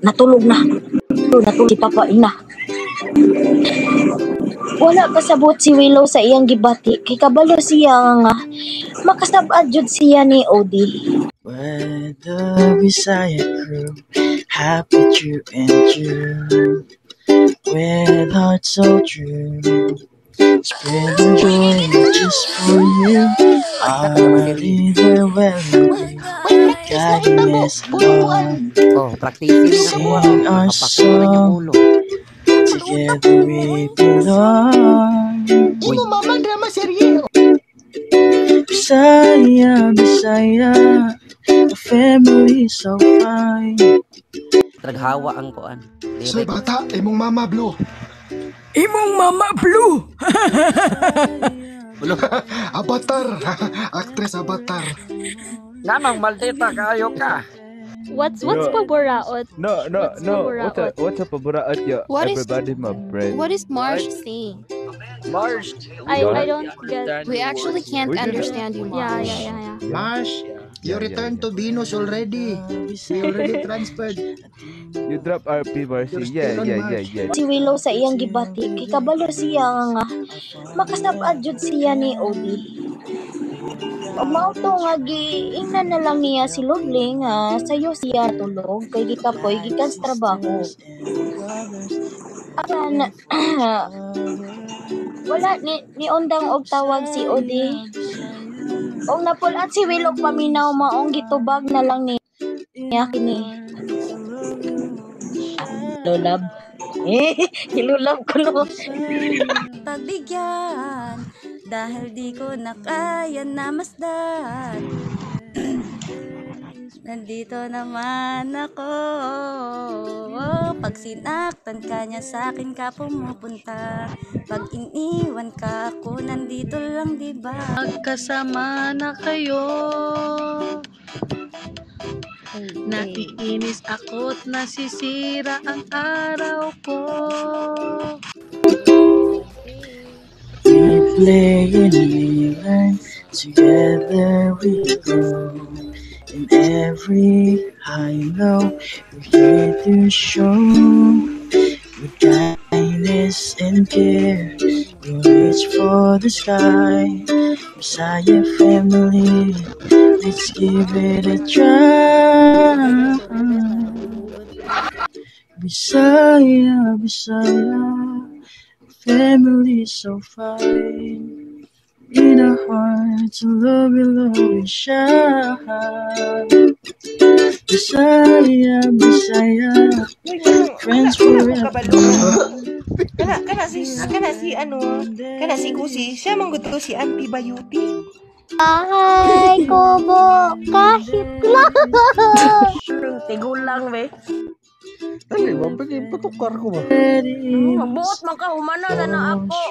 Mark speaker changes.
Speaker 1: natulog na. Natulog si Papa Ina. Wala kasabot si Willow sa iyang gibati kay kabalo siya nga makasabad jud siya ni Odie.
Speaker 2: When the Bisaya crew, happy true and true, with hearts so true, spreading joy just for you. Our river melody, guiding us along, singing our song, together we belong.
Speaker 3: Imo mama drama serye.
Speaker 2: Bisaya, Bisaya, the family so fine.
Speaker 4: Traghawa ang kuan.
Speaker 3: Soy bata, imong mama blue.
Speaker 5: Imong mama blue.
Speaker 3: Avatar. Actress Avatar.
Speaker 4: Namang maldita kayo ka.
Speaker 6: What's paburaot?
Speaker 7: No. What's a paburaot? Yeah, everybody, my friend.
Speaker 8: What is Marsh saying?
Speaker 4: Marsh.
Speaker 6: I don't get.
Speaker 8: We actually can't understand you, Marsh.
Speaker 6: Yeah.
Speaker 3: Marsh, you returned to Venus already. You already transferred.
Speaker 7: You drop RP, Marcy. Yeah.
Speaker 1: Si Willow sa iyang gibati kay kabalo siya nga makasabad jud siya ni Odie. Mauto nga giingnan na lang niya si Lovely nga sayo siya tulog kay gikapoy gikan sa trabaho. Akan wala ni undang og tawag si Odie. Og napulat si Willow paminaw maong gitubag na lang niya kini. Lulab. Hilulab ko no.
Speaker 9: Pagbigyan dahil di ko na kaya namasdan. Nandito naman ako. Pag sinaktan ka niya sa akin ka pumupunta. Pag iniwan ka ako nandito lang diba.
Speaker 5: Magkasama na kayo. Nakiinis ako't nasisira ang araw ko.
Speaker 2: We play and we learn, together we grow. In every high and low, we're here to show. With kindness and care, we'll reach for the sky. Bisaya family, let's give it a try. Bisaya, family so fine. In our hearts, love will shine. Bisaya, friends forever.
Speaker 10: Kana si Kusi, siya mangguto si Auntie Bayuti.
Speaker 6: Ay, Kubo, kahit lang.
Speaker 4: Tigulang be.
Speaker 7: Ay, mabili patukar ko ba?
Speaker 4: Mabuot man ka humana na ako.